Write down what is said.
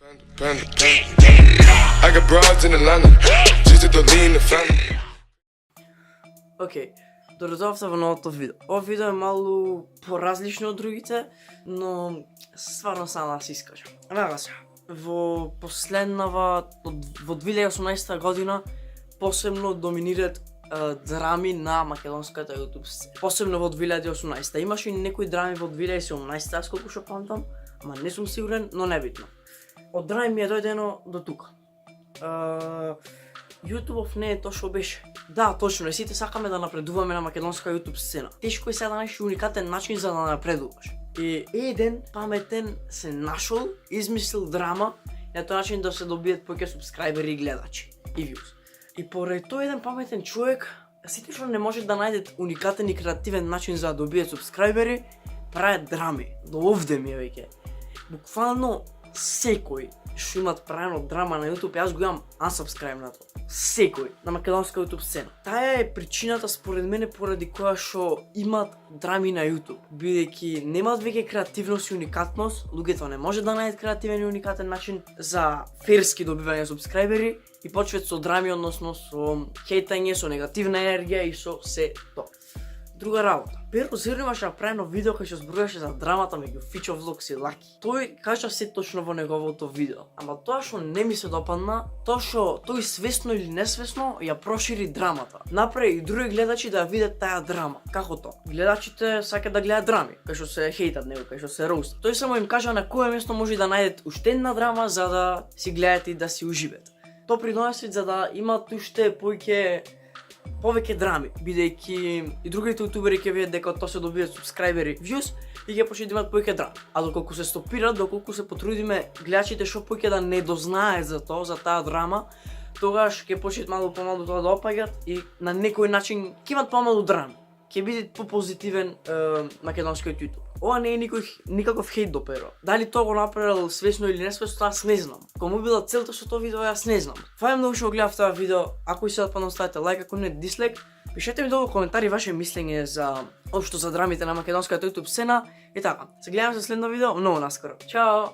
I got broads in Atlanta, just to lean the family. Окей, додавте во новото видео. Ова видео е малку поразлично од другите, но стварно сам да се искажам. Ева сега, во последнава, во 2018 година, посебно доминираат драми на македонската YouTube сцена. Посебно во 2018. Имаше и некои драми во 2017, аз колку што памтам, ама не сум сигурен, но небитно. Од драми ми е дојдено до тука. YouTube не е тоа што беше. Да, точно, сите сакаме да напредуваме на македонска YouTube сцена. Тешко е сега да најдеш уникатен начин за да напредуваш. И еден паметен се нашол, измислил драма на тој начин да се добијат повеќе субскрајбери и гледачи и views. И поред тој еден паметен човек, сите што не можат да најдат уникатен и креативен начин за да добијат субскрајбери, прават драми. До овде ми е веќе. Буквално секој што имат правено драма на YouTube, јас го имам unsubscribe-нато. Секој на македонска YouTube сцена. Таа е причината според мене поради која што имат драми на YouTube, бидејќи немаат веќе креативност и уникатност, луѓето не може да најдат креативен и уникатен начин за ферски добивање субскрајбери и почваат со драми, односно со хейтање, со негативна енергија и со се тоа. Друга работа. Перо Зерно имаше направено видео кај што зборуваше за драмата меѓу Фичо Влогс и Лаки. Тој кажа се точно во неговото видео. Ама тоа што не ми се допадна, тоа што тој свесно или несвесно ја прошири драмата. Направи и други гледачи да ја видат таа драма. Како тоа? Гледачите сакаат да гледаат драми, кај што се хейтат него, кај што се роустат. Тој само им кажа на кое место може да најдат уште една драма за да си гледате и да си уживате. Тоа придонесе за да имат уште повеќе драми, бидејќи и другите јутубери ќе видат дека тоа се добијат субскрајбери, views и ќе почнат да имат повеќе драми. А доколку се стопираат, доколку се потрудиме гледачите што повеќе да не дознаат за тоа, за таа драма, тогаш ќе почнат малку помалку тоа да опаѓат и на некој начин ќе имат помалку драми. Ќе биде попозитивен македонскиот YouTube. Ова не е никаков хейт до Перо. Дали тоа го направил свесно или несвесно, аз не знам. Кому била целта со тоа видео, јас не знам. Фајам многу што го гледав тоа видео. Ако и се допадна, ставете лайк, ако не дислайк. Пишете ми долу коментари ваше мислење за општо за драмите на македонската YouTube сцена. И така, се гледаме за следно видео многу наскоро. Чао!